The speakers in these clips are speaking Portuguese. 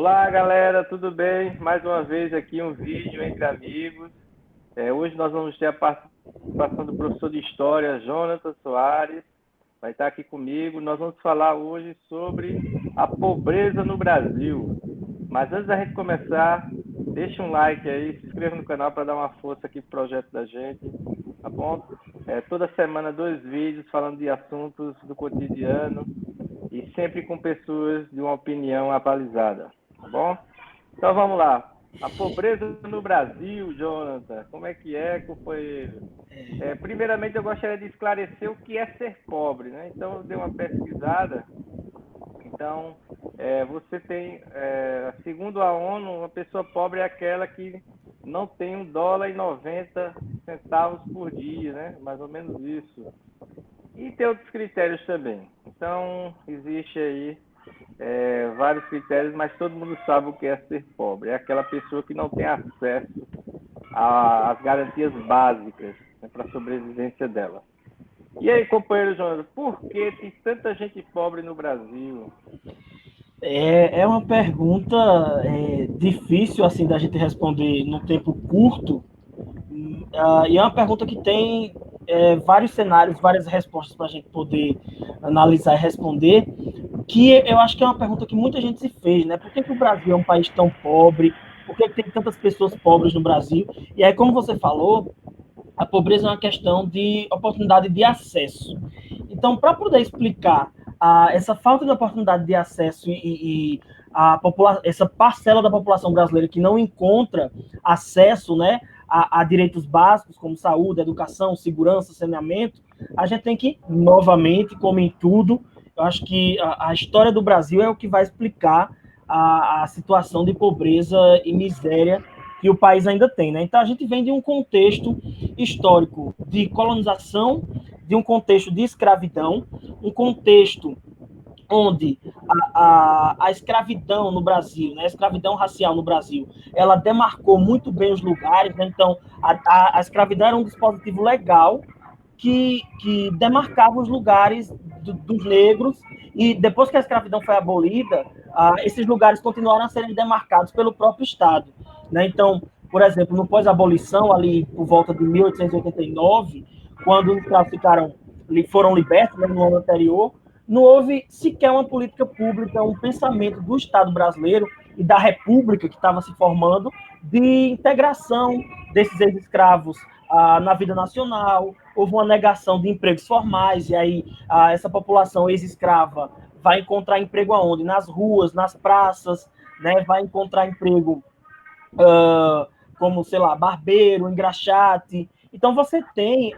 Olá, galera, tudo bem? Mais uma vez aqui um vídeo entre amigos. Hoje nós vamos ter a participação do professor de História, Jonathan Soares, vai estar aqui comigo. Nós vamos falar hoje sobre a pobreza no Brasil. Mas antes da gente começar, deixa um like aí, se inscreva no canal para dar uma força aqui pro projeto da gente, tá bom? Toda semana 2 vídeos falando de assuntos do cotidiano e sempre com pessoas de uma opinião abalizada, tá bom? Então vamos lá. A pobreza no Brasil, Jonathan, como é que é, companheiro? Primeiramente eu gostaria de esclarecer o que é ser pobre, né? Então eu dei uma pesquisada. Então, você tem, segundo a ONU, uma pessoa pobre é aquela que não tem US$ 1,90 por dia, né? Mais ou menos isso. E tem outros critérios também. Então, existe aí vários critérios, mas todo mundo sabe o que é ser pobre. É aquela pessoa que não tem acesso às garantias básicas, né, para a sobrevivência dela. E aí, companheiro Jonas, por que tem tanta gente pobre no Brasil? É uma pergunta difícil assim da gente responder num tempo curto, e é uma pergunta que tem vários cenários, várias respostas para a gente poder analisar e responder, que eu acho que é uma pergunta que muita gente se fez, né? Por que o Brasil é um país tão pobre? Por que tem tantas pessoas pobres no Brasil? E aí, como você falou, a pobreza é uma questão de oportunidade de acesso. Então, para poder explicar essa falta de oportunidade de acesso e essa parcela da população brasileira que não encontra acesso, né, a direitos básicos como saúde, educação, segurança, saneamento, a gente tem que, novamente, como em tudo, eu acho que a história do Brasil é o que vai explicar a situação de pobreza e miséria que o país ainda tem, né? Então a gente vem de um contexto histórico de colonização, de um contexto de escravidão, um contexto onde a escravidão no Brasil, né, a escravidão racial no Brasil, ela demarcou muito bem os lugares, né? Então a escravidão era um dispositivo legal que demarcava os lugares dos negros, e depois que a escravidão foi abolida, esses lugares continuaram a serem demarcados pelo próprio Estado, né? Então, por exemplo, no pós-abolição, ali por volta de 1889, quando os escravos foram libertos, né, no ano anterior, não houve sequer uma política pública, um pensamento do Estado brasileiro e da República que estava se formando de integração desses ex-escravos na vida nacional. Houve uma negação de empregos formais, e aí essa população ex-escrava vai encontrar emprego aonde? Nas ruas, nas praças, né? Vai encontrar emprego como, sei lá, barbeiro, engraxate. Então você tem,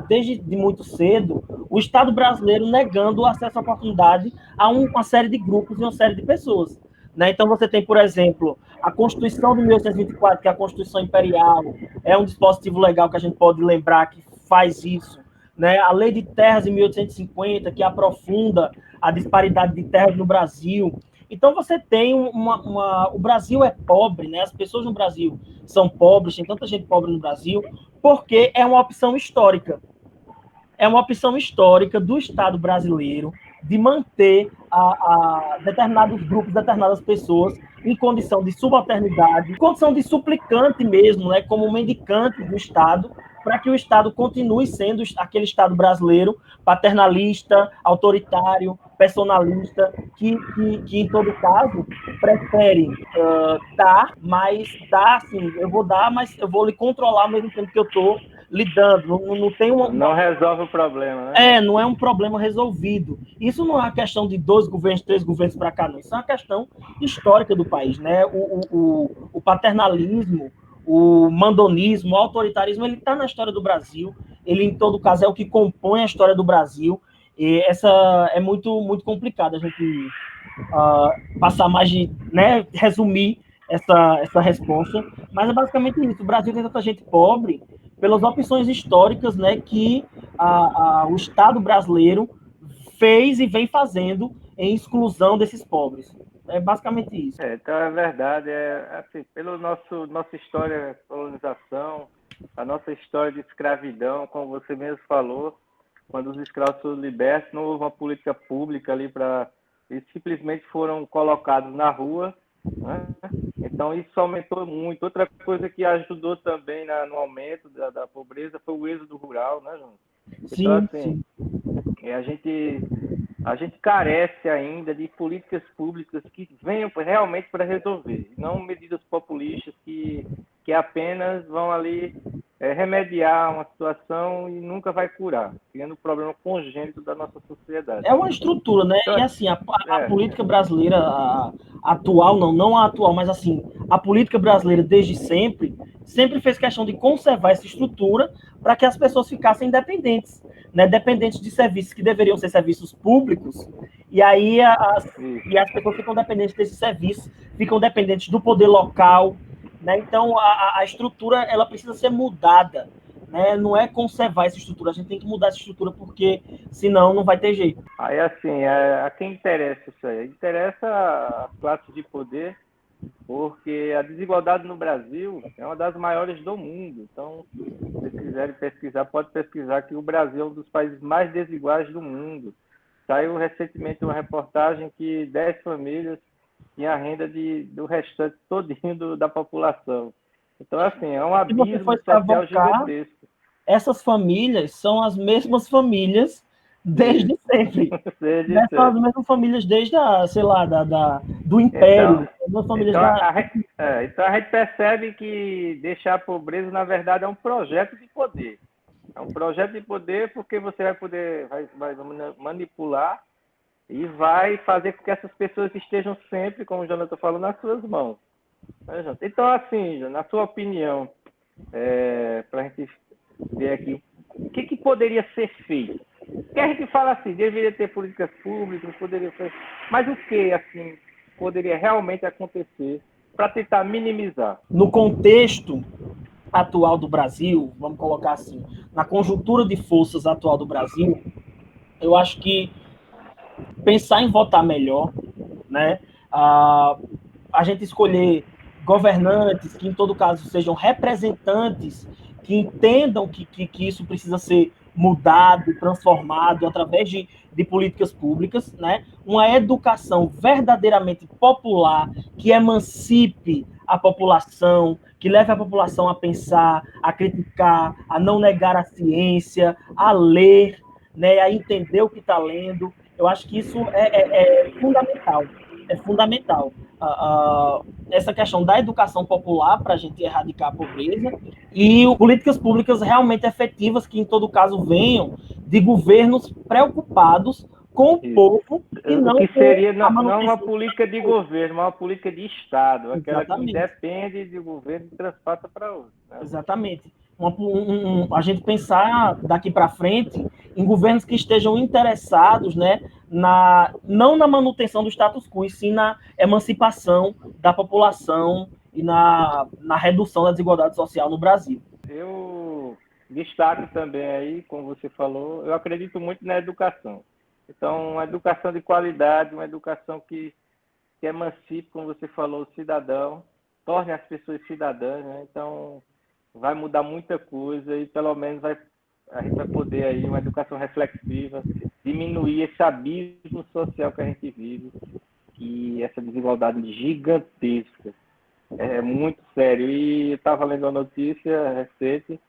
desde muito cedo, o Estado brasileiro negando o acesso à oportunidade a uma série de grupos e uma série de pessoas. Né? Então você tem, por exemplo, a Constituição de 1824, que é a Constituição Imperial, é um dispositivo legal que a gente pode lembrar que faz isso. Né? A Lei de Terras de 1850, que aprofunda a disparidade de terras no Brasil. Então você tem o Brasil é pobre, né? As pessoas no Brasil são pobres, tem tanta gente pobre no Brasil, porque é uma opção histórica. É uma opção histórica do Estado brasileiro de manter determinados grupos, determinadas pessoas em condição de subalternidade, condição de suplicante mesmo, né, como mendicante do Estado, para que o Estado continue sendo aquele Estado brasileiro paternalista, autoritário, personalista, que em todo caso prefere dar, mas dar assim, eu vou dar, mas eu vou lhe controlar ao mesmo tempo que eu estou lidando. Não tem Não resolve o problema, né? não é um problema resolvido. Isso não é uma questão de 2 governos, 3 governos para cá, não. Isso é uma questão histórica do país, né? O paternalismo, o mandonismo, o autoritarismo, ele está na história do Brasil. Ele, em todo caso, é o que compõe a história do Brasil. E essa é muito complicado a gente passar mais de, né, resumir essa resposta, mas é basicamente isso. O Brasil tem tanta gente pobre pelas opções históricas, né, que o Estado brasileiro fez e vem fazendo em exclusão desses pobres. É basicamente isso. Então é verdade, assim, pelo nossa história de colonização, a nossa história de escravidão, como você mesmo falou, quando os escravos foram libertos, não houve uma política pública ali para... Eles simplesmente foram colocados na rua né? Então, isso aumentou muito. Outra coisa que ajudou também no aumento da pobreza foi o êxodo rural, né, João? Então, Sim, assim, sim. a gente carece ainda de políticas públicas que venham realmente para resolver, não medidas populistas que apenas vão ali remediar uma situação e nunca vai curar, criando um problema congênito da nossa sociedade. É uma estrutura, né? Então, E assim, a é, política brasileira atual, não a atual, mas assim, a política brasileira desde sempre, sempre fez questão de conservar essa estrutura para que as pessoas ficassem independentes, né? Dependentes de serviços que deveriam ser serviços públicos, e aí as pessoas ficam dependentes desses serviços, ficam dependentes do poder local, né? Então a estrutura ela precisa ser mudada, né? Não é conservar essa estrutura, a gente tem que mudar essa estrutura porque senão não vai ter jeito. aí assim, a quem interessa isso aí? Interessa a classe de poder, porque a desigualdade no Brasil é uma das maiores do mundo. Então, se vocês quiserem pesquisar, pode pesquisar que o Brasil é um dos países mais desiguais do mundo. Saiu recentemente uma reportagem que 10 famílias tinham a renda do restante todinho da população. Então, assim, é um Se você for abismo social escavocar, gigantesco. essas famílias são as mesmas famílias Isso, desde sempre. desde Né? São as sempre. mesmas famílias desde sei lá, do Então, Império. As mesmas famílias então, então a gente percebe que deixar a pobreza, na verdade, é um projeto de poder. É um projeto de poder porque você vai manipular e vai fazer com que essas pessoas estejam sempre, como o Jonathan falou, nas suas mãos. Né, Jonathan? Então, assim, na sua opinião, para a gente ver aqui, o que poderia ser feito? Porque a gente fala assim, deveria ter políticas públicas, poderia ser... Mas o que, assim, poderia realmente acontecer para tentar minimizar? No contexto atual do Brasil, vamos colocar assim, na conjuntura de forças atual do Brasil, eu acho que pensar em votar melhor, né? A gente escolher governantes que, em todo caso, sejam representantes que entendam que isso precisa ser mudado, transformado através de políticas públicas, né? Uma educação verdadeiramente popular que emancipe a população, que leve a população a pensar, a criticar, a não negar a ciência, a ler, né? A entender o que está lendo. Eu acho que isso é fundamental. É fundamental. Essa questão da educação popular para a gente erradicar a pobreza e políticas públicas realmente efetivas que, em todo caso, venham de governos preocupados com o Isso. povo e O não que com seria a não uma manutenção. política de governo, mas uma política de Estado, aquela que Exatamente. independe do governo e transpassa para outro. Né? Exatamente. A gente pensar daqui para frente em governos que estejam interessados, né, não na manutenção do status quo, e sim na emancipação da população e na redução da desigualdade social no Brasil. Eu destaco também aí, como você falou, eu acredito muito na educação. Então, uma educação de qualidade, uma educação que emancipe, como você falou, o cidadão, torne as pessoas cidadãs, né? Então, vai mudar muita coisa e pelo menos a gente vai poder aí uma educação reflexiva, diminuir esse abismo social que a gente vive e essa desigualdade gigantesca. É muito sério. E eu estava lendo uma notícia recente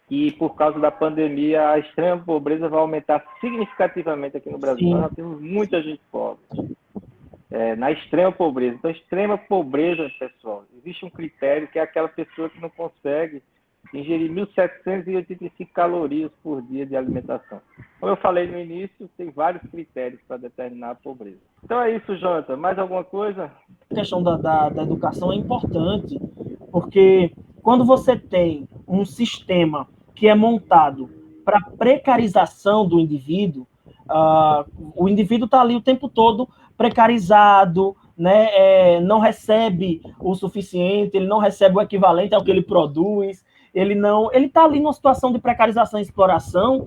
que por causa da pandemia a extrema pobreza vai aumentar significativamente aqui no Brasil. Nós Sim. já temos muita gente pobre. Na extrema pobreza. Então, extrema pobreza, pessoal, existe um critério que é aquela pessoa que não consegue ingerir 1.785 calorias por dia de alimentação. Como eu falei no início, tem vários critérios para determinar a pobreza. Então é isso, Jonathan. Mais alguma coisa? A questão da educação é importante, porque quando você tem um sistema que é montado para precarização do indivíduo, o indivíduo está ali o tempo todo precarizado, né? Não recebe o suficiente, ele não recebe o equivalente ao que ele produz, ele está ali numa situação de precarização e exploração.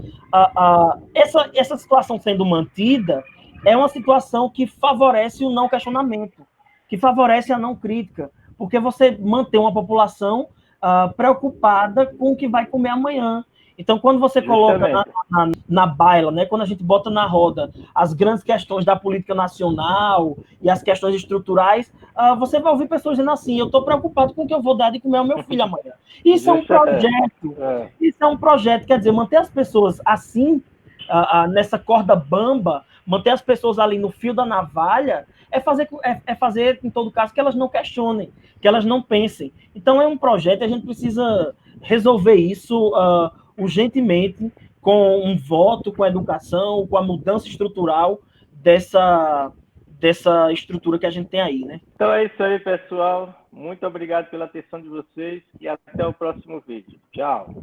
Essa situação sendo mantida é uma situação que favorece o não questionamento, que favorece a não crítica, porque você mantém uma população preocupada com o que vai comer amanhã. Então, quando você coloca Justamente. na baila, né, quando a gente bota na roda as grandes questões da política nacional e as questões estruturais, você vai ouvir pessoas dizendo assim: eu estou preocupado com o que eu vou dar de comer ao meu filho amanhã. Isso é um Justamente. projeto. Isso é um projeto, quer dizer, manter as pessoas assim, nessa corda bamba, manter as pessoas ali no fio da navalha, é fazer, em todo caso, que elas não questionem, que elas não pensem. Então, é um projeto e a gente precisa resolver isso urgentemente com um voto, com a educação, com a mudança estrutural dessa estrutura que a gente tem aí, né? Então é isso aí, pessoal. Muito obrigado pela atenção de vocês e até o próximo vídeo. Tchau.